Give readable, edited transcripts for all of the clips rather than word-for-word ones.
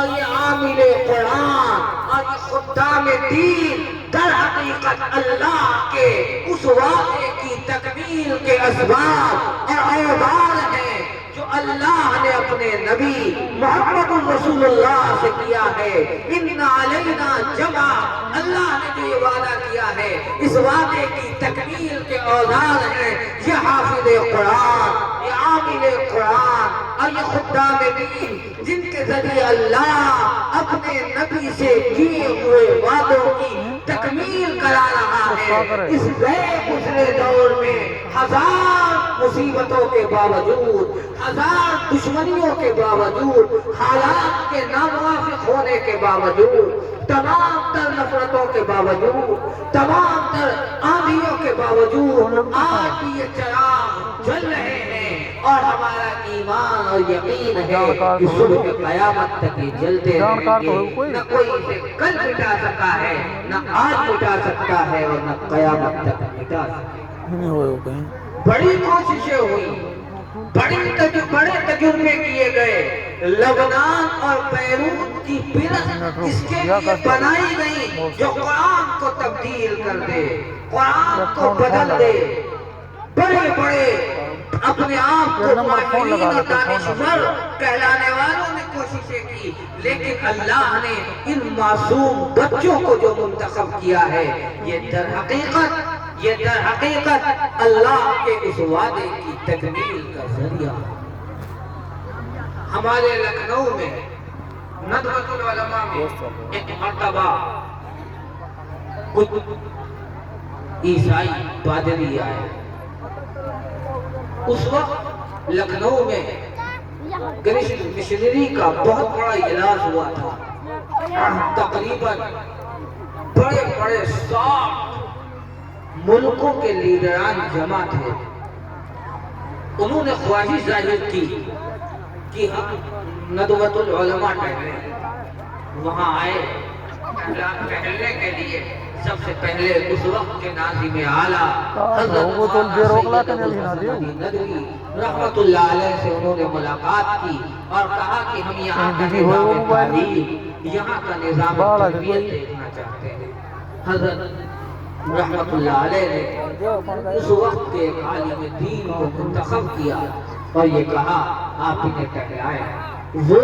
اور یہ عامل قرآن اور یہ خدام دین در حقیقت اللہ کے اس وعدے کی تکمیل کے اسباب اور اوزار ہیں جو اللہ نے اپنے نبی محمد رسول اللہ سے کیا ہے۔ ان علینا جمع، اللہ نے جو یہ وعدہ کیا ہے اس وعدے کی تکمیل کے اوزار ہیں یہ حافظ قرآن، یہ عامل قرآن اور یہ خدام دین، جن کے ذریعے اللہ اپنے نبی سے کیے ہوئے وعدوں کی تکمیل کرا رہا ہے۔ اس گئے گزرے دور میں ہزار مصیبتوں کے باوجود، ہزار دشمنیوں کے باوجود، حالات کے ناموافق ہونے کے باوجود، تمام تر نفرتوں کے باوجود، تمام تر آندھیوں کے باوجود آج بھی یہ چراغ جل رہے ہیں اور ہمارا ایمان اور یقین ہے کہ صبح قیامت تک یہ جلتے رہیں گے۔ نہ کوئی اسے کل مٹا سکا ہے، نہ آج مٹا سکتا ہے اور نہ قیامت تک مٹا سکتا ہے۔ بڑی کوششیں ہوئی، بڑے تجربے کیے گئے، لبنان اور بیروت کی پرت اس کے لیے بنائی گئی جو قرآن کو تبدیل کر دے، قرآن کو بدل دے۔ بڑے بڑے اپنے آپ کو ماہرین اور دانشور کہلانے والوں نے کوششیں کی، لیکن اللہ نے ان معصوم بچوں کو جو منتخب کیا ہے یہ در حقیقت اللہ کے اس وعدے کی تکمیل کا ذریعہ۔ ہمارے لکھنؤ میں ندوۃ العلماء میں ایک مرتبہ کچھ عیسائی پادری آئے۔ اس وقت لکھنؤ میں کرسچن مشنری کا بہت بڑا اجلاس ہوا تھا، تقریباً بڑے بڑے 60 ملکوں کے لیڈران جمع تھے۔ انہوں نے خواہش ظاہر کی کہ ہم ندوۃ العلماء ٹہلیں۔ وہاں آئے ٹہلنے کے لیے سب سے پہلے اس وقت کے ناظم اعلیٰ حضرت ندوی رحمت اللہ علیہ سے انہوں نے ملاقات کی اور کہا کہ ہم یہاں کا نظام تعلیم، یہاں کا نظام تربیت دیکھنا چاہتے ہیں۔ حضرت رحمت اللہ علیہ نے اس وقت کے عالم دین کو منتخب کیا اور یہ کہا آپ انہیں ٹہلائیں۔ وہ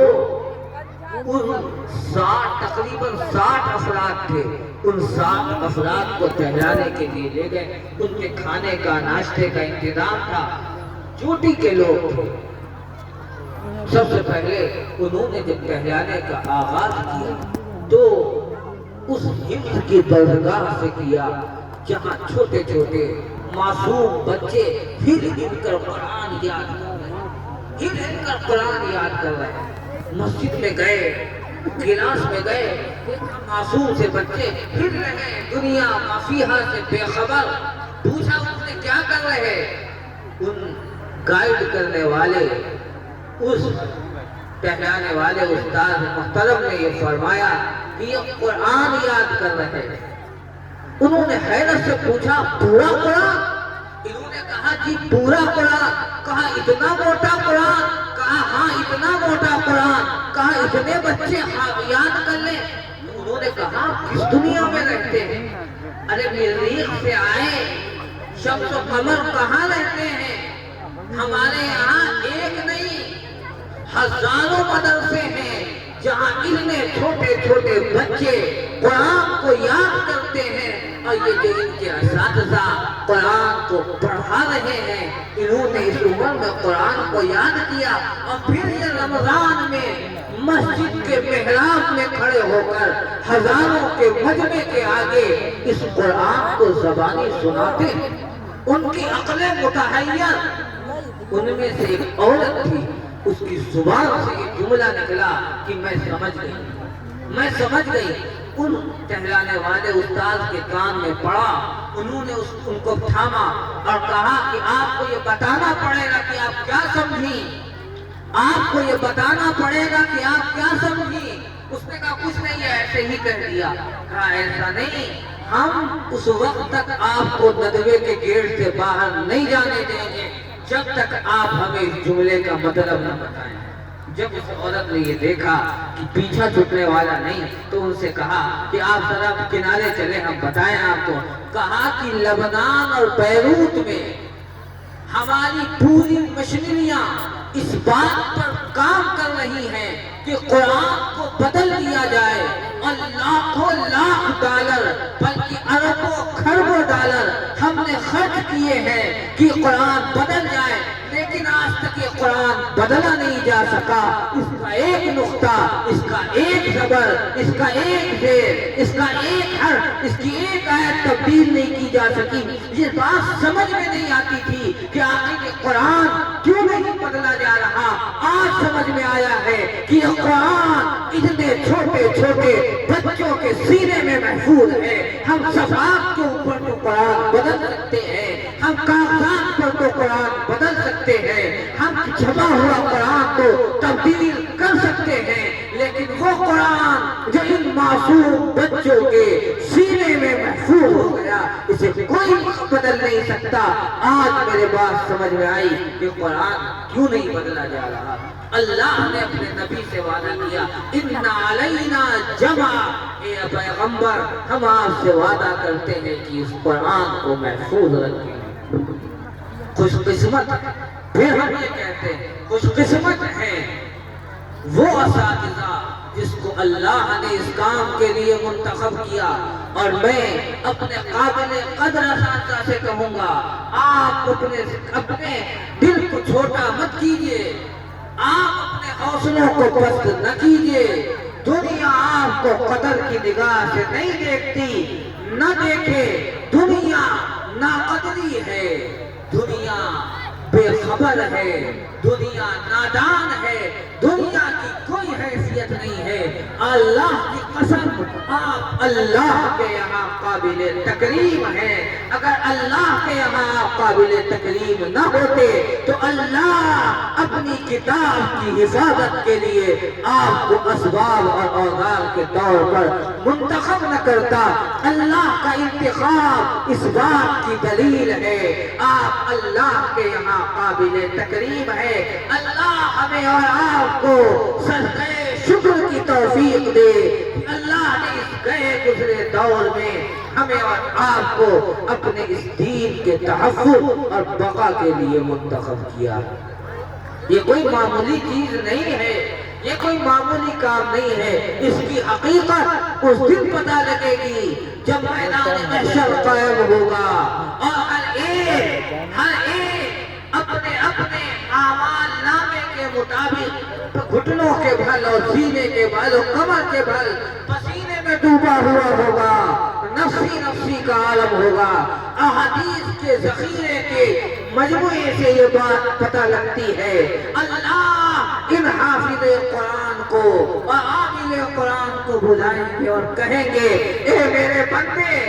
تقریباً 60 افراد تھے، ان 60 افراد کو ٹہلانے کے لیے لے گئے۔ ان کے کھانے کا ناشتے کا انتظام تھا، چوٹی کے لوگ تھے۔ سب سے پہلے انہوں نے جب ٹہلانے کا آغاز کیا تو اس حفظ کی درگاہ سے کیا جہاں چھوٹے چھوٹے معصوم بچے ہل ہل کر قرآن یاد کر رہے ہیں، ہل ہل کر قرآن یاد کر رہے ہیں۔ مسجد میں گئے، کلاس میں گئے، معصوم سے بچے ہل رہے ہیں، دنیا مافیہا سے بے خبر۔ پوچھا انہوں نے کیا کر رہے ہیں؟ ان گائیڈ کرنے والے، اس ٹہلانے والے استاد محترم نے یہ فرمایا کہ یہ قرآن یاد کر رہے ہیں۔ انہوں نے حیرت سے پوچھا پورا قرآن؟ انہوں نے کہا جی پورا قرآن۔ کہا اتنا موٹا قرآن؟ کہا ہاں اتنا موٹا قرآن۔ کہا اتنے بچے یاد کر لیں؟ انہوں نے کہا کس دنیا میں رہتے ہیں؟ ارے مریخ سے آئے، شمس و قمر کہاں رہتے ہیں؟ ہمارے یہاں ایک نہیں ہزاروں مدرسے ہیں جہاں اتنے چھوٹے چھوٹے بچے قرآن کو یاد کرتے ہیں، اور یہ جو ان کے اساتذہ قرآن کو پڑھا رہے ہیں انہوں نے اس عمر میں قرآن کو یاد کیا۔ اور پھر یہ رمضان میں مسجد کے محراب میں کھڑے ہو کر ہزاروں کے مجمع کے آگے اس قرآن کو زبانی سناتے ہیں۔ ان کی عقل متحیر، ان میں سے ایک عورت تھی، اس کی زبان سے یہ جملہ نکلا کہ میں سمجھ گئی۔ ان ٹہلانے والے استاد کے کان میں پڑا، انہوں نے ان کو تھاما اور کہا کہ آپ کو یہ بتانا پڑے گا کہ آپ کیا سمجھی، آپ کو یہ بتانا پڑے گا کہ آپ کیا سمجھی۔ اس نے کہا کچھ نہیں ہے، ایسے ہی کہہ دیا۔ کہا ایسا نہیں، ہم اس وقت تک آپ کو ندوے کے گیٹ سے باہر نہیں جانے دیں گے جب تک آپ ہمیں اس جملے کا مطلب نہ بتائیں۔ جب اس عورت نے یہ دیکھا کہ پیچھا چھٹنے والا نہیں تو ان سے کہا کہ آپ ذرا کنارے چلے ہم بتائیں آپ کو. کہا کہ لبنان اور بیروت میں ہماری پوری مشینریاں اس بات پر کام کر رہی ہیں کہ قرآن کو بدل دیا جائے اور لاکھوں لاکھ ڈالر بلکہ اربوں کھربوں ڈالر ہم نے خرچ کیے ہیں کہ قرآن بدل جائے، لیکن آج تک یہ قرآن بدلا نہیں جا سکا. اس کا ایک نقطہ، اس کا ایک زبر، اس کا ایک زیر، اس کا ایک حرف، اس کی ایک آیت تبدیل نہیں کی جا سکی. یہ بات سمجھ میں نہیں آتی تھی کہ آخر یہ قرآن کیوں نہیں بدلا جا رہا. آج سمجھ میں آیا ہے کہ یہ قرآن اتنے چھوٹے چھوٹے بچوں کے سینے میں محفوظ ہے. ہم صفحات کے اوپر تو قرآن بدل سکتے ہیں، ہم کاغذات پر تو قرآن بدل سکتے ہیں، ہم چھپا ہوا قرآن کو تبدیل کر سکتے ہیں، لیکن وہ قرآن جو ان معصوم بچوں کے سینے میں محفوظ ہو گیا اسے کوئی بدل نہیں سکتا. آج میرے بات سمجھ میں آئی کہ قرآن کیوں نہیں بدلا جا رہا. اللہ نے اپنے نبی سے وعدہ کیا اِنَّ عَلَيْنَا جَمْعَ، اے پیغمبر ہم آپ سے وعدہ کرتے ہیں کہ اس قرآن کو محفوظ رکھیں. خوش قسمت، پھر ہم یہ کہتے ہیں خوش قسمت ہے وہ اساتذہ جس کو اللہ نے اس کام کے لیے منتخب کیا. اور میں اپنے قابل قدر اساتذہ سے کہوں گا آپ اپنے دل کو چھوٹا مت کیجئے، آپ اپنے حوصلوں کو پست نہ کیجئے. دنیا آپ کو قدر کی نگاہ سے نہیں دیکھتی، نہ دیکھے. دنیا ناقدری ہے، دنیا بے خبر ہے، دنیا نادان ہے، دنیا کی کوئی حیثیت نہیں ہے. اللہ کی قسم آپ اللہ کے یہاں قابل تکریم ہیں. اگر اللہ کے یہاں آپ قابل تکریم نہ ہوتے تو اللہ اپنی کتاب کی حفاظت کے لیے آپ کو اسباب اور اوزار کے طور پر منتخب نہ کرتا. اللہ کا انتخاب اس بات کی دلیل ہے آپ اللہ کے یہاں قابل تکریم ہے. اللہ ہمیں اور آپ کو سجدہ شکر کی توفیق دے. اللہ نے اس گئے گزرے دور میں ہمیں اور آپ کو اپنے اس دین کے تحفظ اور بقا کے لیے منتخب کیا. یہ کوئی معمولی چیز نہیں ہے، یہ کوئی معمولی کام نہیں ہے. اس کی حقیقت اس دن پتہ لگے گی جب میدان محشر قائم ہوگا اور ہر ایک اپنے اپنے اعمال نامے کے مطابق گھٹنوں کے بھل اور سینے کے بھل اور کمر کے بھل پسینے میں ڈوبا ہوا ہوگا. نفسی نفسی کا عالم ہوگا. احادیث کے ذخیرے کے مجموعے سے یہ بات پتہ لگتی ہے. اللہ ان حافظ قرآن کو اور عامل قرآن کو بلائیں گے اور کہیں گے اے میرے بندے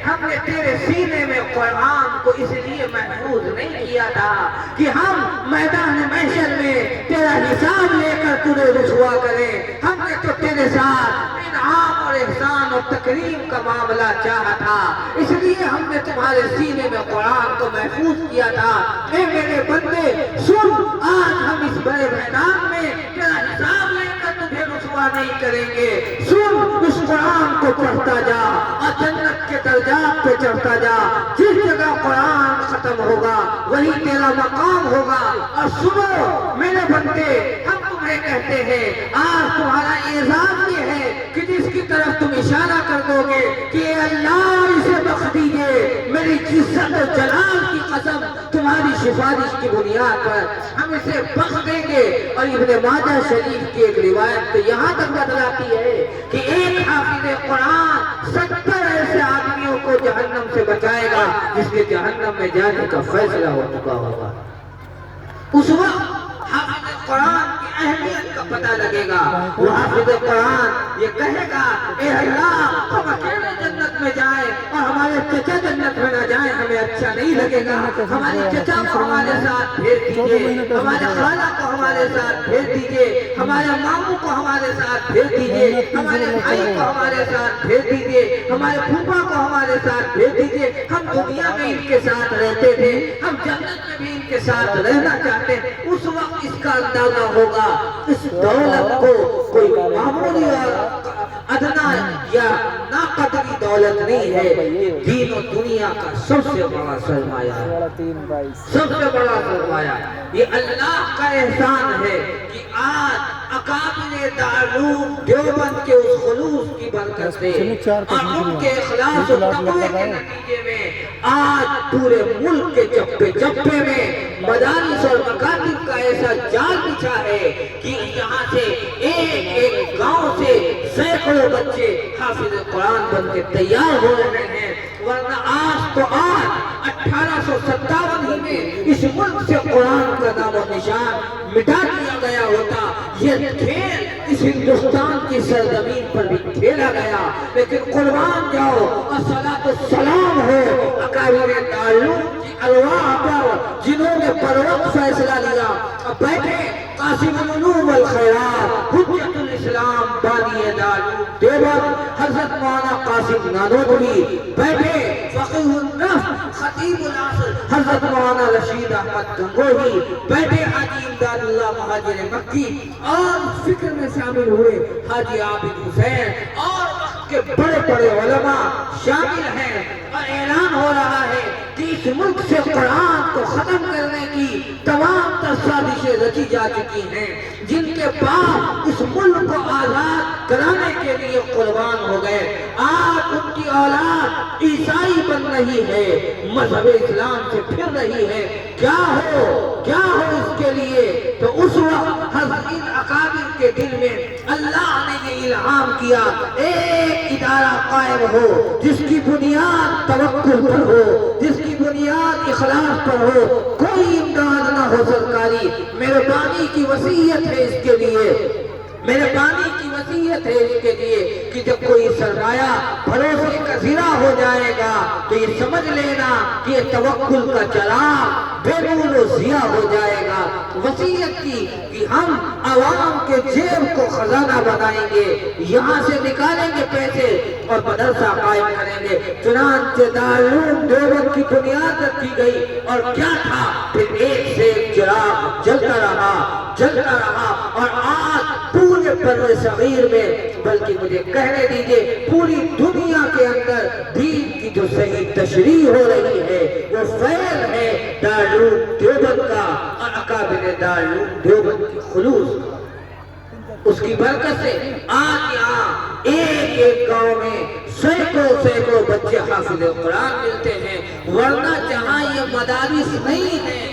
ہم نے تیرے سینے میں قرآن کو اس لیے محفوظ نہیں کیا تھا کہ ہم میدان محشر میں تیرا حساب لے کر تجھے رسوا کریں. ہم نے تو تیرے ساتھ انعام اور احسان اور تکریم کا معاملہ چاہا تھا، اس لیے ہم نے تمہارے سینے میں قرآن کو محفوظ کیا تھا. اے میرے بندے سن، آج ہم اس بڑے میدان میں تیرا حساب لے کر تجھے رسوا نہیں کریں گے. سن، اس قرآن کو پڑھتا جا اور جنت کے درجات پہ چڑھتا جا. جس جگہ قرآن ختم ہوگا وہی تیرا مقام ہوگا. اور سنو میرے بندے، ہم تمہیں کہتے ہیں آج تمہارا اعزاز یہ ہے کہ جس کی طرف تم اشارہ کر دو گے کہ اے اللہ اسے بخش دیجئے، میری عزت و جلال کی قسم تمہاری سفارش کی بنیاد پر ہم اسے بخش دیں گے. اور ابن ماجہ شریف کی ایک روایت تو یہاں تک بتلاتی ہے کہ ایک حافظ قرآن 70 ایسے آدمیوں کو جہنم سے بچائے گا جس کے جہنم میں جانے کا فیصلہ ہو چکا ہوگا. اس وقت حافظ قرآن کی اہمیت کا پتہ لگے گا. وہ حافظ قرآن یہ کہے گا اے اللہ ہم اکیلے جنت جنت میں جائیں اور ہمارے چچا جنت میں نہ جائیں ہمیں اچھا نہیں لگے گا. ہماری چچا کو ہمارے ساتھ بھیج دیجیے, ہمارے خالہ کو ہمارے ساتھ بھیج دیجیے, ہمارے ماموں کو ہمارے ساتھ بھیج دیجیے, ہمارے بھائی کو ہمارے ساتھ بھیج دیجیے, ہمارے پھوپھا کو ہمارے ساتھ بھیج دیجیے. ہم دنیا میں ان کے ساتھ رہتے تھے, ہم جنت میں بھی ان کے ساتھ رہنا چاہتے ہیں. اس وقت اس کا اندازہ ہوگا اس دولت کو کوئی معمولی اور ادنا یا ناقدری دولت نہیں ہے. یہ دین و دنیا کا سب سے بڑا سرمایہ ہے, سب سے بڑا سرمایہ. یہ اللہ کا احسان ہے کہ آج اکابر دارالعلوم دیوبند کے اس خلوص کی برکت سے اور ان کے اخلاص و تقوی کے نتیجے میں آج پورے ملک کے چپے چپے میں مدارس اور مکاتب کا ایسا جال بچھا ہے کہ یہاں سے ایک ایک گاؤں سے سینکڑوں بچے حافظ قرآن بن کے تیار ہو رہے ہیں. ورنہ آج تو آج 1857 ہی میں اس ملک سے قرآن کا نام و نشان مٹا دیا گیا ہوتا. یہ کھیل اس ہندوستان کی سرزمین پر بھی کھیلا گیا, لیکن قربان جاؤ الصلاۃ والسلام ہو اکابر دارالعلوم کی ارواح پر جنہوں نے بروقت فیصلہ لیا. اب بیٹھے قاسم العلوم والخیرات حجت الاسلام بانی دارالعلوم دیوبند حضرت مولانا قاسم نانوتوی, بیٹھے فقیہ النفس خطیب العصر حضرت مولانا رشید احمد گنگوہی, بیٹھے حاجی امداد اللہ مہاجر مکی, اور فکر میں شامل ہوئے حاجی عابد حسین, اور وقت کے بڑے بڑے علماء شامل ہیں. اور اعلان ہو رہا ہے کہ اس ملک سے قرآن کو ختم کرنے کی تمام تر سازشیں رچی جا چکی ہیں. جن کے باپ اس ملک کو آزاد کرانے کے لیے قربان ہو گئے, آج ان کی اولاد عیسائی بن رہی ہے, مذہب اسلام سے پھر رہی ہے. کیا ہو اس کے لیے؟ تو اس وقت حضرت اکابر کے دل میں اللہ نے یہ الہام کیا, ایک ادارہ قائم ہو جس کی بنیاد توکل پر ہو, جس کی بنیاد اخلاص پر ہو, کوئی امداد نہ ہو سرکاری. میرے بانی کی وصیت ہے اس کے لیے, میرے بانی کی وصیت ہے اس کے لیے کہ جب کوئی سرمایہ بھروسے کا ذرا ہو جائے گا تو یہ سمجھ لینا کہ یہ توکل کا چراغ بے نور و ضیاء ہو جائے گا. وصیت کی کہ ہم عوام کے جیب کو خزانہ بنائیں گے, یہاں سے نکالیں گے پیسے اور مدرسہ قائم کریں گے. چنانچہ دارالعلوم دیوبند کی بنیاد رکھی گئی, اور کیا تھا پھر ایک سے ایک چراغ جلتا رہا, اور آج پورے بر صغیر میں, بلکہ مجھے کہنے دیجئے پوری دنیا کے اندر دین کی جو صحیح تشریح ہو رہی ہے وہ فیض ہے دارالعلوم دیوبند کا اور اکابر دارالعلوم دیوبند کی خلوص کا. اس کی برکت سے آج یہاں ایک ایک گاؤں میں سینکڑوں بچے حافظ قرآن ملتے ہیں. ورنہ جہاں یہ مدارس نہیں ہیں,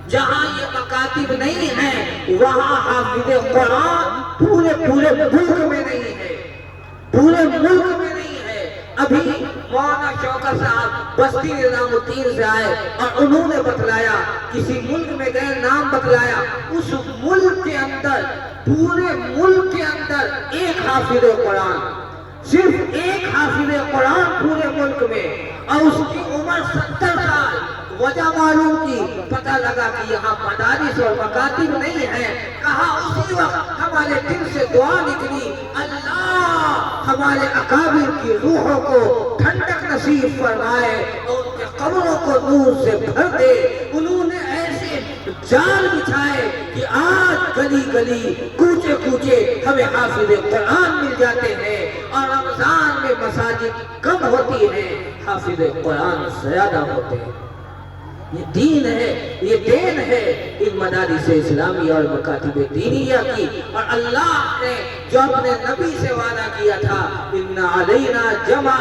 جہاں یہ مکاتب نہیں ہیں, وہاں حافظ قرآن پورے ملک میں نہیں ہے, پورے ملک میں نہیں ہے. ابھی مولانا شوکت صاحب بستی نظام الدین سے آئے اور انہوں نے بتلایا, کسی ملک میں گئے, نام بتلایا, اس ملک کے اندر, پورے ملک کے اندر ایک حافظ قرآن, صرف ایک حافظ قرآن پورے ملک میں, اور اس کی عمر 70 سال. وجہ معلوم کی, پتہ لگا کہ یہاں مدارس اور مکاتب نہیں ہیں. کہا اسی وقت ہمارے دل سے دعا نکلی, اللہ ہمارے اکابر کی روحوں کو ٹھنڈک نصیب فرمائے اور ان کے قبروں کو نور سے بھر دے. انہوں نے ایسے جال بچھائے کہ آج گلی گلی کوچے کوچے ہمیں حافظ قرآن مل جاتے ہیں, اور رمضان میں مساجد کم ہوتی ہیں, حافظ قرآن زیادہ ہوتے ہیں. یہ دین ہے, یہ دین ہے ان مدارس اسلامی اور مکاتب دینیہ کی. اور اللہ نے جو اپنے نبی سے وعدہ کیا تھا, ان علینا جمع,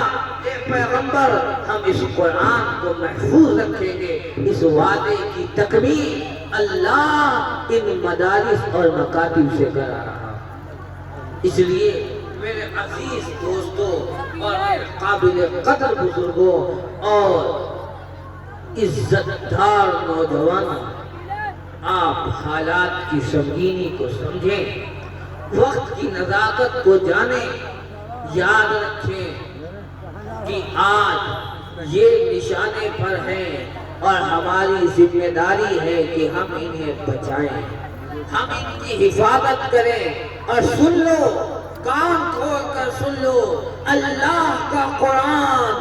اے پیغمبر ہم اس قرآن کو محفوظ رکھیں گے, اس وعدے کی تکمیل اللہ ان مدارس اور مکاتب سے کرا رہا. اس لیے میرے عزیز دوستوں اور میرے قابل قدر بزرگوں اور عزت دار نوجوانوں, آپ حالات کی سنگینی کو سمجھیں, وقت کی نزاکت کو جانیں, یاد رکھیں کہ آج یہ نشانے پر ہیں اور ہماری ذمہ داری ہے کہ ہم انہیں بچائیں، ہم ان کی حفاظت کریں۔ اور سن لو، کان کھول کر سن لو، اللہ کا قرآن،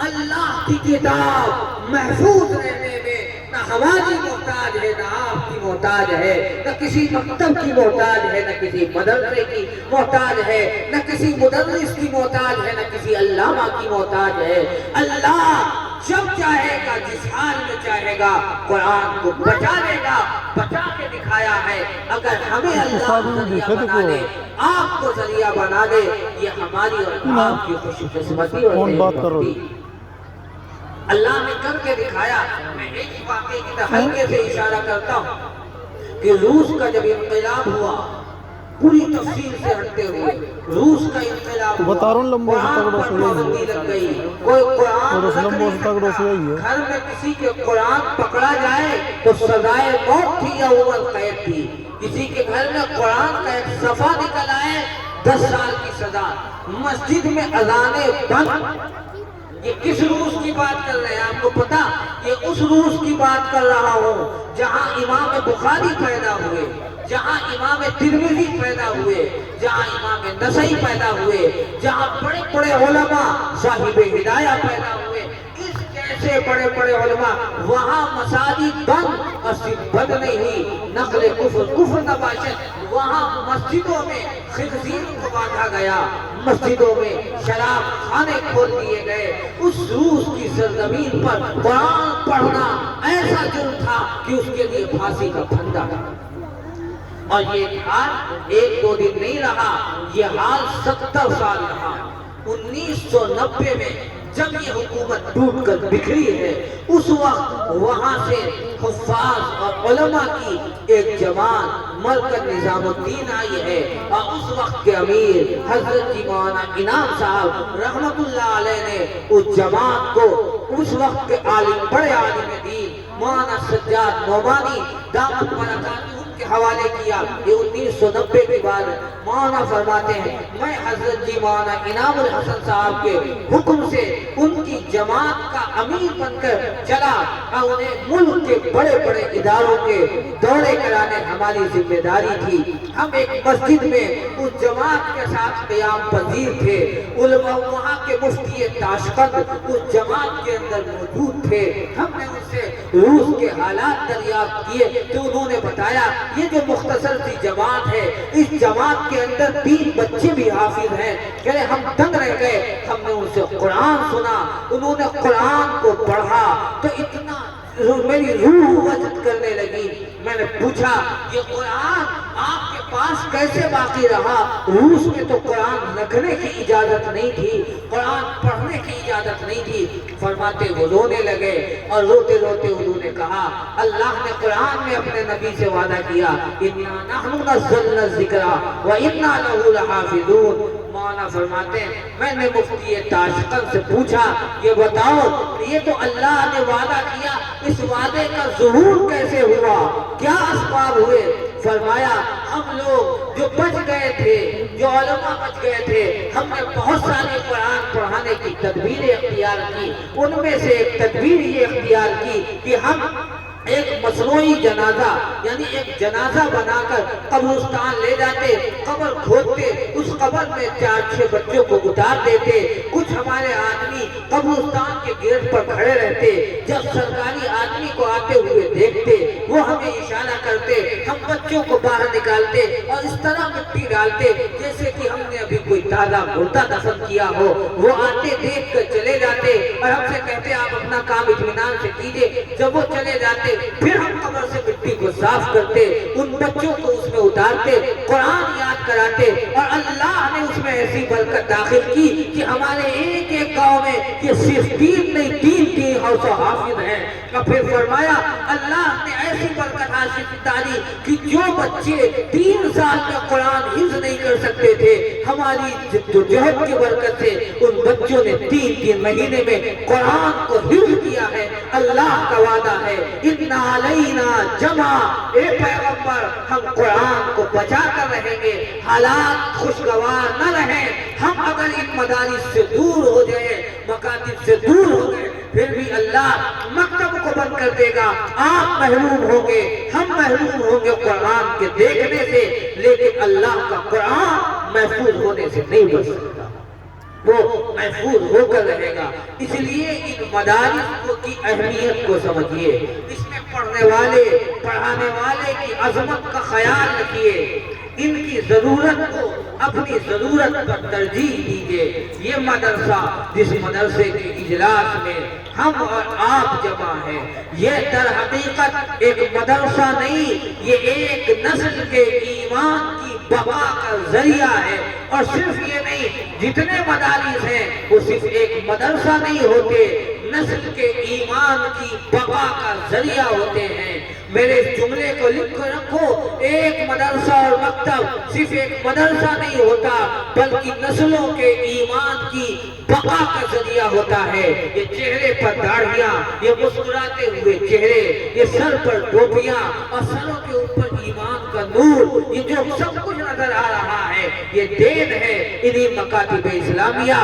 اللہ کی کتاب محفوظ رہنے میں نہ ہماری محتاج ہے، نہ آپ کی محتاج ہے، نہ کسی مکتب کی محتاج ہے، نہ کسی مدرسے کی محتاج ہے، نہ کسی مدرس کی محتاج ہے، نہ کسی علامہ کی محتاج ہے۔ اللہ جب چاہے گا، جس حال میں چاہے گا، قرآن کو بچا لے گا، بچا کے دکھایا ہے۔ اگر ہمیں اللہ ذریعہ بنا دے، آپ کو ذریعہ بنا دے، یہ ہماری اور آپ کی خوش قسمتی اور نعمت۔ اللہ نے کر کے دکھایا۔ میں ایک واقعے کی ہلکے سے اشارہ کرتا ہوں کہ روس کا جب انقلاب ہوا، پوری تفصیل سے ہٹتے ہوئے، روس کا انقلاب ہوا، قرآن پر پابندی لگ گئی، کوئی قرآن گھر میں کسی کے قرآن پکڑا جائے تو سزائے موت تھی یا عمر قید تھی، کسی کے گھر میں قرآن کا ایک صفحہ نکل آئے 10 سال کی سزا، مسجد میں اذانیں بند۔ یہ کس روس کی بات کر رہے ہیں آپ کو پتا؟ یہ اس روس کی بات کر رہا ہوں جہاں امام بخاری پیدا ہوئے، جہاں امام ترمذی پیدا ہوئے، جہاں امام نسائی پیدا ہوئے، جہاں بڑے بڑے علماء صاحب ہدایہ پیدا ہوئے، اس جیسے بڑے بڑے علماء، وہاں مساجد بند، اور صرف بند نہیں ہوئی، نقل کفر نباشت، وہاں مسجدوں میں خنزیر کو باندھا گیا، مسجدوں میں شراب خانے کھول دیے گئے۔ اس روس کی سرزمین پر قرآن پڑھنا ایسا جرم تھا کہ اس کے لیے پھانسی کا پھندا تھا۔ اور یہ حال ایک دو دن نہیں رہا، یہ حال 70 سال رہا۔ 1990 میں جب یہ حکومت ٹوٹ کر بکھری ہے، اس وقت وہاں سے حفاظ اور علماء کی ایک جماعت مرکز نظام الدین آئی ہے، اور اس وقت کے امیر حضرت جی مولانا انعام صاحب رحمت اللہ علیہ نے اس جماعت کو، اس وقت کے عالم، بڑے عالم دین مولانا سجاد نعمانی دامت برکاتہ کے حوالے کیا۔ یہ 1990 کی بات ہے۔ مولانا فرماتے ہیں میں حضرت جی مولانا انعام الحسن صاحب کے حکم سے ان کی جماعت کا امیر بن کر چلا، اور انہیں ملک کے بڑے بڑے اداروں کے دورے کرانے ہماری ذمہ داری تھی۔ ہم ایک مسجد میں اس جماعت کے ساتھ قیام پذیر تھے، علماء وہاں کے مفتی تاشقند اس جماعت کے اندر موجود تھے۔ ہم نے ان سے روس کے حالات دریافت کیے تو انہوں نے بتایا یہ جو مختصر سی جماعت ہے، اس جماعت کے اندر 3 بچے بھی حافظ ہیں۔ کہ ہم دنگ رہ گئے، ہم نے ان سے قرآن سنا، انہوں نے قرآن کو پڑھا تو اتنا میری روح وجد کرنے لگی۔ میں نے پوچھا یہ قرآن آپ کے پاس کیسے باقی رہا؟ روس میں تو قرآن رکھنے کی اجازت نہیں تھی، قرآن پڑھنے کی اجازت نہیں تھی۔ فرماتے وہ رونے لگے، اور روتے روتے انہوں نے کہا اللہ نے قرآن میں اپنے نبی سے وعدہ کیا اِنَّا نَحْنُ نَزَّلْنَا الذِّكْرَ وَإِنَّا لَهُ لَحَافِظُونَ۔ مولانا فرماتے ہیں میں نے مفتی تاشقند سے پوچھا یہ بتاؤ یہ تو اللہ نے وعدہ کیا، اس وعدے کا ظہور کیسے ہوا، کیا اسباب ہوئے؟ فرمایا ہم لوگ جو بچ گئے تھے، جو علماء بچ گئے تھے، ہم نے بہت ساری قرآن پڑھانے کی تدبیریں اختیار کی۔ ان میں سے ایک تدبیر یہ اختیار کی کہ ہم ایک مصنوعی جنازہ، یعنی ایک جنازہ بنا کر قبرستان لے جاتے، قبر کھودتے، اس قبر میں 4-6 بچوں کو اتار دیتے۔ کچھ ہمارے آدمی قبرستان کے گیٹ پر کھڑے رہتے، جب سرکاری آدمی کو آتے ہوئے دیکھتے وہ ہمیں اشارہ کرتے، ہم بچوں کو باہر نکالتے اور اس طرح مٹی ڈالتے جیسے کہ ہم نے ابھی کوئی تازہ مردہ دفن کیا ہو۔ وہ آتے دیکھ کر چلے جاتے اور ہم سے کہتے آپ اپنا کام اطمینان سے کیجئے۔ جب وہ چلے جاتے پھر ہم قبر سے مٹی کو صاف کرتے، ان بچوں کو اس میں اتارتے، قرآن یاد کراتے، اور اللہ نے اس میں ایسی برکت داخل کی کہ ہمارے ایک ایک گاؤں میں یہ صرف 3 نہیں 3 حافظ ہیں۔ اور پھر فرمایا اللہ نے ایسی برکت حاصل داری کہ جو بچے 3 سال میں قرآن حفظ نہیں کر سکتے تھے، ہماری جدوجہد کی برکت سے ان بچوں نے 3 مہینے میں قرآن کو حفظ کیا ہے۔ اللہ کا وعدہ ہے اِنَّا عَلَيْنَا جَمْعَ، اے پیغمبر ہم قرآن کو بچا کر رہیں گے، حالات خوشگوار نہ رہیں ہم اگر ان مدارس سے دور ہو جائے، مکاتب سے دور ہو گئے، پھر بھی اللہ مکتب کو بند کر دے گا، آپ محروم ہوں گے، ہم محروم ہوں گے قرآن کے دیکھنے سے، لیکن اللہ کا قرآن محفوظ ہونے سے نہیں بچ سکتا، وہ محفوظ ہو کر رہے گا۔ اس لیے ان مدارس کی اہمیت کو سمجھیے، اس میں پڑھنے والے، پڑھانے والے کی عظمت کا خیال رکھیے، ان کی ضرورت کو اپنی ضرورت پر ترجیح دیجیے۔ یہ مدرسہ، جس مدرسے کے اجلاس میں ہم اور آپ جمع ہیں، یہ در حقیقت ایک مدرسہ نہیں، یہ ایک نسل کے ایمان کی بقا کا ذریعہ ہے۔ اور صرف یہ نہیں، جتنے مدارس ہیں وہ صرف ایک مدرسہ نہیں ہوتے، نسل کے ایمان کی بقا کا ذریعہ ہوتے ہیں۔ میرے اس جملے کو لکھ کر رکھو، ایک مدرسہ اور مکتب صرف ایک مدرسہ نہیں ہوتا، بلکہ نسلوں کے ایمان کی بقا کا ذریعہ ہوتا ہے۔ یہ چہرے پر داڑھیاں، یہ مسکراتے ہوئے چہرے، یہ سر پر ٹوپیاں اور سروں کے اوپر ایمان کا نور، یہ جو سب کچھ نظر آ رہا ہے، یہ دین ہے انہی مکاتب اسلامیہ،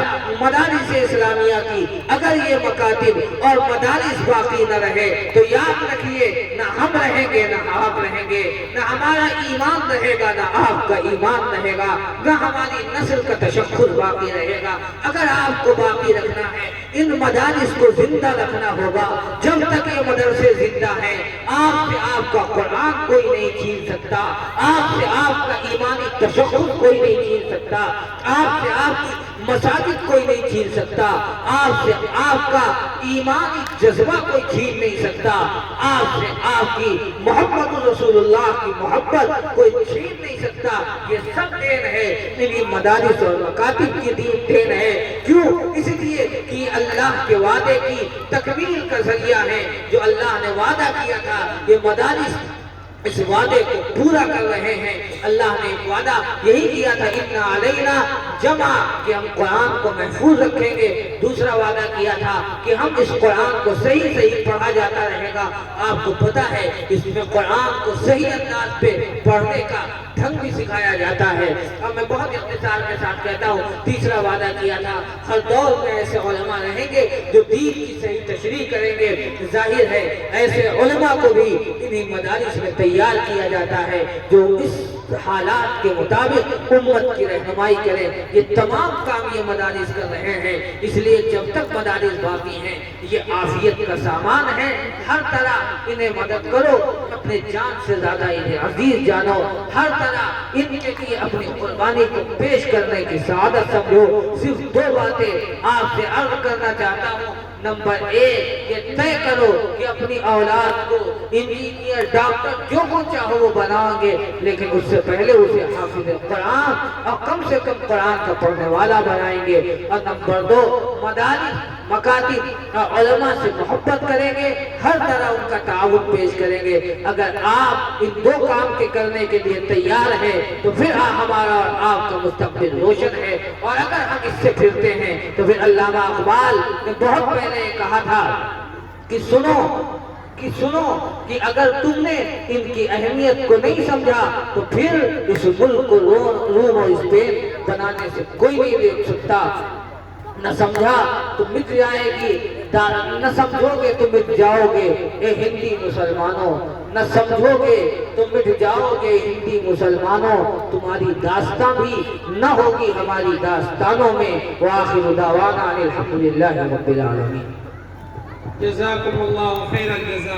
مدارس اسلامیہ کی۔ اگر یہ مکاتب اور مدارس باقی نہ رہے تو یاد رکھیے، نہ ہم رہیں گے، نہ آپ رہیں گے، نہ ہمارا ایمان رہے گا، نہ آپ کا ایمان رہے گا، نہ ہماری نسل کا تشخص باقی رہے گا۔ اگر آپ کو باقی رکھنا ہے، ان مدارس کو زندہ رکھنا ہوگا۔ جب تک یہ مدرسے زندہ ہیں، آپ سے آپ کا قرآن کوئی نہیں چھین سکتا، آپ سے آپ کا ایمانی تشخص کوئی نہیں چھین سکتا، آپ سے آپ کی مساجد کوئی نہیں چھین سکتا، آپ سے آپ کا ایمانی جذبہ کوئی چھین نہیں سکتا، آپ سے آپ کی محمد رسول اللہ کی محبت کوئی چھین نہیں سکتا۔ یہ سب دین ہے انہی مدارس اور مکاتب کی دین ہے۔ کیوں؟ اس لیے کہ اللہ کے وعدے کی تکمیل کا ذریعہ ہے۔ جو اللہ نے وعدہ کیا تھا، یہ مدارس اس وعدے کو پورا کر رہے ہیں۔ اللہ نے ایک وعدہ یہی کیا تھا، اِنَّ عَلَيْنَا جمع، کہ ہم قرآن کو محفوظ رکھیں گے۔ دوسرا وعدہ کیا تھا کہ ہم اس قرآن کو صحیح پڑھا جاتا رہے گا۔ آپ کو پتا ہے اس میں قرآن کو صحیح انداز پہ پڑھنے کا ڈھنگ بھی سکھایا جاتا ہے۔ اب میں بہت اختصار کے ساتھ کہتا ہوں، تیسرا وعدہ کیا تھا، ہر دور میں ایسے علماء رہیں گے جو دین کی صحیح تشریح کریں گے۔ ظاہر ہے ایسے علماء کو بھی انہی مدارس میں تیار کیا جاتا ہے جو اس حالات کے مطابق امت کی رہنمائی کریں۔ یہ تمام کام یہ مدارس کر رہے ہیں۔ اس لیے جب تک مدارس باقی ہیں، یہ عافیت کا سامان ہے۔ ہر طرح انہیں مدد کرو، اپنے جان سے زیادہ انہیں عزیز جانو، ہر طرح ان کے لیے اپنی قربانی کو پیش کرنے کی سعادت سمجھو۔ صرف دو باتیں آپ سے عرض کرنا چاہتا ہوں۔ نمبر ایک، یہ طے کرو کہ اپنی اولاد کو انجینئر، ڈاکٹر، جو کچھ چاہو وہ بناؤ گے، لیکن اس سے پہلے اسے حافظ قرآن اور کم سے کم قرآن کا پڑھنے والا بنائیں گے۔ اور نمبر دو، مدارس، مکاتب اور علماء سے محبت کریں گے، ہر طرح ان کا تعاون پیش کریں گے۔ اگر آپ ان دو کام کے کرنے کے لیے تیار ہیں تو پھر ہمارا اور آپ کا مستقبل روشن ہے۔ اور اگر ہم اس سے پھرتے ہیں تو پھر علامہ اقبال نے بہت پہلے کہا تھا کہ سنو کہ اگر تم نے ان کی اہمیت کو نہیں سمجھا تو پھر اس ملک کو روم اور اسپین بنانے سے کوئی نہیں دیکھ سکتا۔ نہ سمجھا تو مٹ جائے گی، نہ سمجھو گے تو مٹ جاؤ گے اے ہندی مسلمانوں، نہ سمجھو گے تو مٹ جاؤ گے ہندی مسلمانوں، تمہاری داستان بھی نہ ہوگی ہماری داستانوں میں۔ وآخر دعوانا الحمدللہ رب العالمین۔ جزاکم اللہ خیر الجزا۔